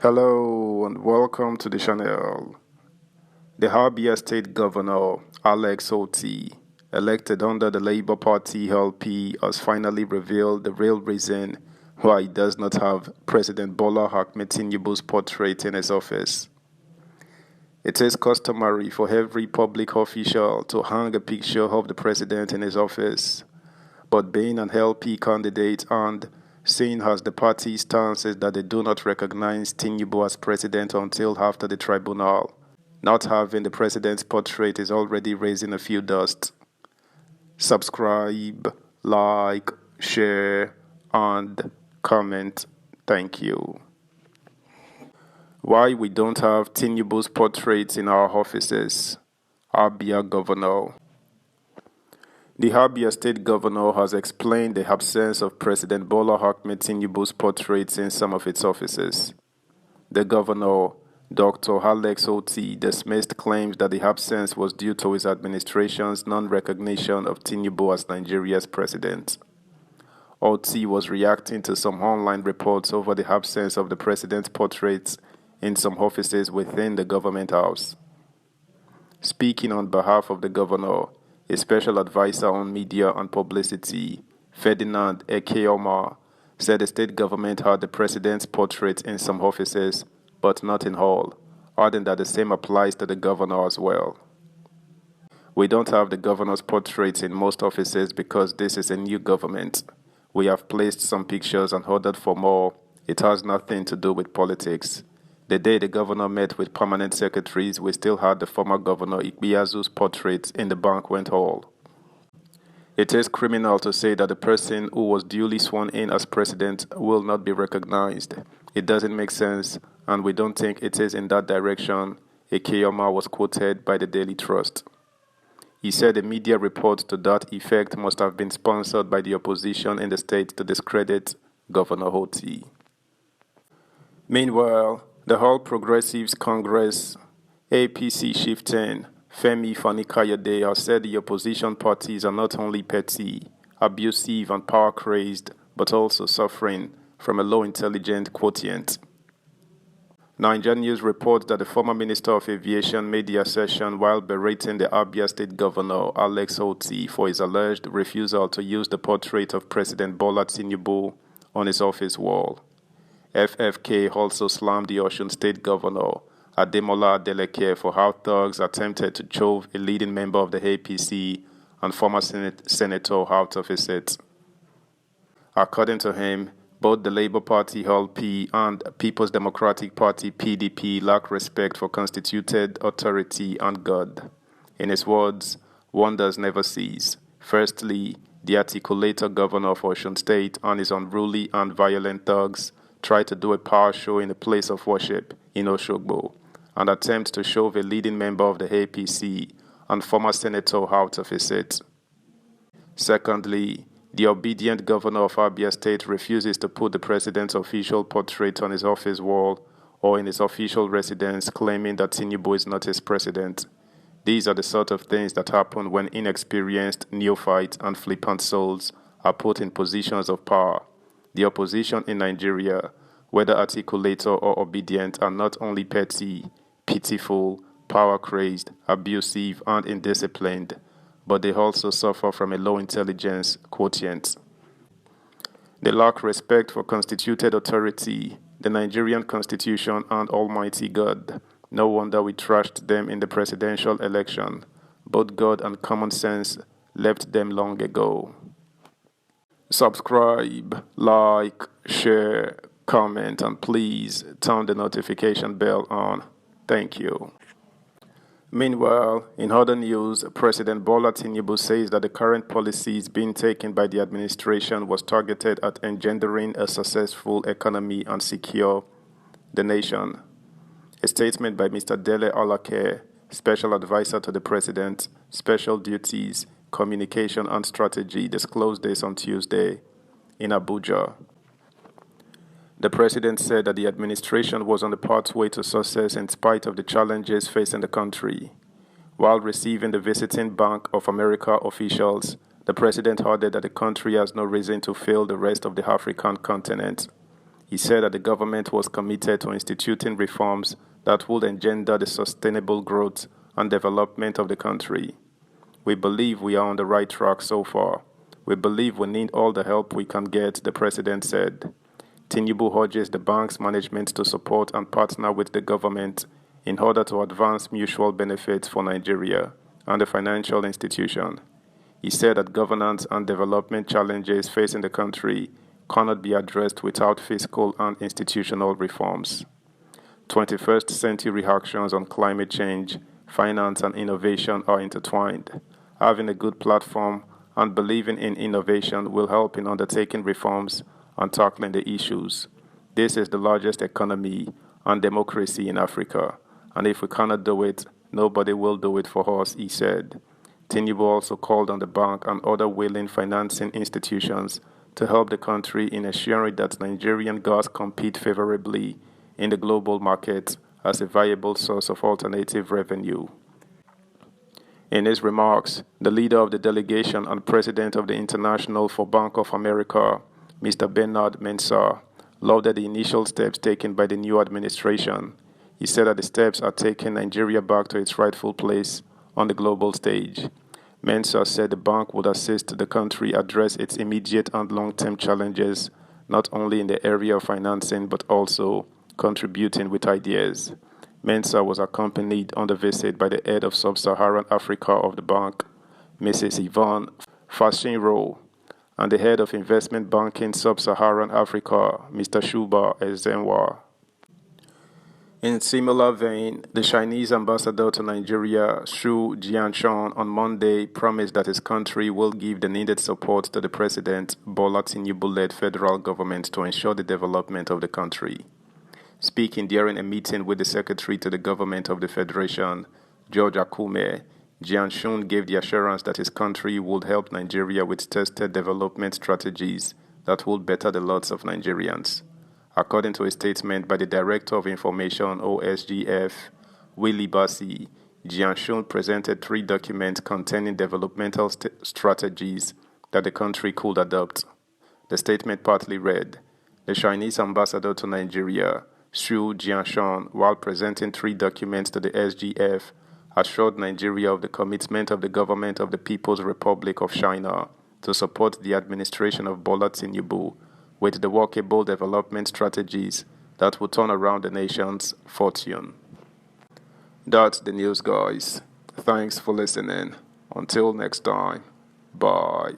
Hello and welcome to the channel. The Abia State Governor, Alex Oti, elected under the Labour Party LP, has finally revealed the real reason why he does not have President Bola Ahmed Tinubu's portrait in his office. It is customary for every public official to hang a picture of the president in his office, but being an LP candidate and seeing as the party's stance is that they do not recognize Tinubu as president until after the tribunal, not having the president's portrait is already raising a few dust. Subscribe, like, share, and comment. Thank you. Why we don't have Tinubu's portraits in our offices? Abia Governor. The Abia State Governor has explained the absence of President Bola Ahmed Tinubu's portraits in some of its offices. The Governor, Dr. Alex Oti, dismissed claims that the absence was due to his administration's non-recognition of Tinubu as Nigeria's president. Oti was reacting to some online reports over the absence of the president's portraits in some offices within the government house. Speaking on behalf of the governor, a special advisor on media and publicity, Ferdinand Ekeoma, said the state government had the president's portrait in some offices, but not in all, adding that the same applies to the governor as well. We don't have the governor's portraits in most offices because this is a new government. We have placed some pictures and ordered for more. It has nothing to do with politics. The day the governor met with permanent secretaries, we still had the former governor Ikpeazu's portrait in the banquet hall. It is criminal to say that the person who was duly sworn in as president will not be recognized. It doesn't make sense, and we don't think it is in that direction, Ekeyoma was quoted by the Daily Trust. He said a media report to that effect must have been sponsored by the opposition in the state to discredit Governor Oti. Meanwhile, the All Progressives Congress, APC chieftain Femi Fani-Kayode has said the opposition parties are not only petty, abusive and power-crazed, but also suffering from a low intelligence quotient. Nigeria News reports that the former Minister of Aviation made the assertion while berating the Abia State Governor Alex Oti for his alleged refusal to use the portrait of President Bola Tinubu on his office wall. FFK also slammed the Osun State Governor, Ademola Adeleke, for how thugs attempted to shove a leading member of the APC and former senator out of his seat. According to him, both the Labour Party LP and People's Democratic Party PDP lack respect for constituted authority and God. In his words, wonders never cease. Firstly, the articulator governor of Osun State and his unruly and violent thugs tried to do a power show in a place of worship in Oshogbo and attempt to shove a leading member of the APC and former senator out of his seat. Secondly, the obedient governor of Abia State refuses to put the president's official portrait on his office wall or in his official residence, claiming that Tinubu is not his president. These are the sort of things that happen when inexperienced, neophyte, and flippant souls are put in positions of power. The opposition in Nigeria, whether articulator or obedient, are not only petty, pitiful, power-crazed, abusive, and indisciplined, but they also suffer from a low intelligence quotient. They lack respect for constituted authority, the Nigerian Constitution, and Almighty God. No wonder we trashed them in the presidential election. Both God and common sense left them long ago. Subscribe, like, share, comment, and please turn the notification bell on. Thank you. Meanwhile, in other news, President Bola Tinubu says that the current policies being taken by the administration was targeted at engendering a successful economy and secure the nation. A statement by Mr. Dele Alake, Special Advisor to the President, Special Duties, Communication and Strategy, disclosed this on Tuesday in Abuja. The president said that the administration was on the pathway to success in spite of the challenges facing the country. While receiving the visiting Bank of America officials, the president added that the country has no reason to fail the rest of the African continent. He said that the government was committed to instituting reforms that would engender the sustainable growth and development of the country. We believe we are on the right track so far. We believe we need all the help we can get, the president said. Tinubu urges the bank's management to support and partner with the government in order to advance mutual benefits for Nigeria and the financial institution. He said that governance and development challenges facing the country cannot be addressed without fiscal and institutional reforms. 21st century actions on climate change, finance, and innovation are intertwined. Having a good platform and believing in innovation will help in undertaking reforms and tackling the issues. This is the largest economy and democracy in Africa, and if we cannot do it, nobody will do it for us, he said. Tinubu also called on the bank and other willing financing institutions to help the country in ensuring that Nigerian gas compete favorably in the global market as a viable source of alternative revenue. In his remarks, the leader of the delegation and president of the International for Bank of America, Mr. Bernard Mensah, lauded the initial steps taken by the new administration. He said that the steps are taking Nigeria back to its rightful place on the global stage. Mensah said the bank would assist the country address its immediate and long-term challenges, not only in the area of financing but also contributing with ideas. Mensah was accompanied on the visit by the head of Sub-Saharan Africa of the bank, Mrs. Yvonne Fashinro, and the head of investment banking Sub-Saharan Africa, Mr. Shuba Ezenwa. In similar vein, the Chinese ambassador to Nigeria, Xu Jianchong, on Monday promised that his country will give the needed support to the President Bola Tinubu-led federal government to ensure the development of the country. Speaking during a meeting with the Secretary to the Government of the Federation, George Akume, Jianchong gave the assurance that his country would help Nigeria with tested development strategies that would better the lots of Nigerians. According to a statement by the Director of Information OSGF, Willie Bassi, Jianchong presented 3 documents containing developmental strategies that the country could adopt. The statement partly read, "The Chinese ambassador to Nigeria, Xu Jianchong, while presenting 3 documents to the SGF, assured Nigeria of the commitment of the government of the People's Republic of China to support the administration of Bola Tinubu with the workable development strategies that will turn around the nation's fortune." That's the news, guys. Thanks for listening. Until next time, bye.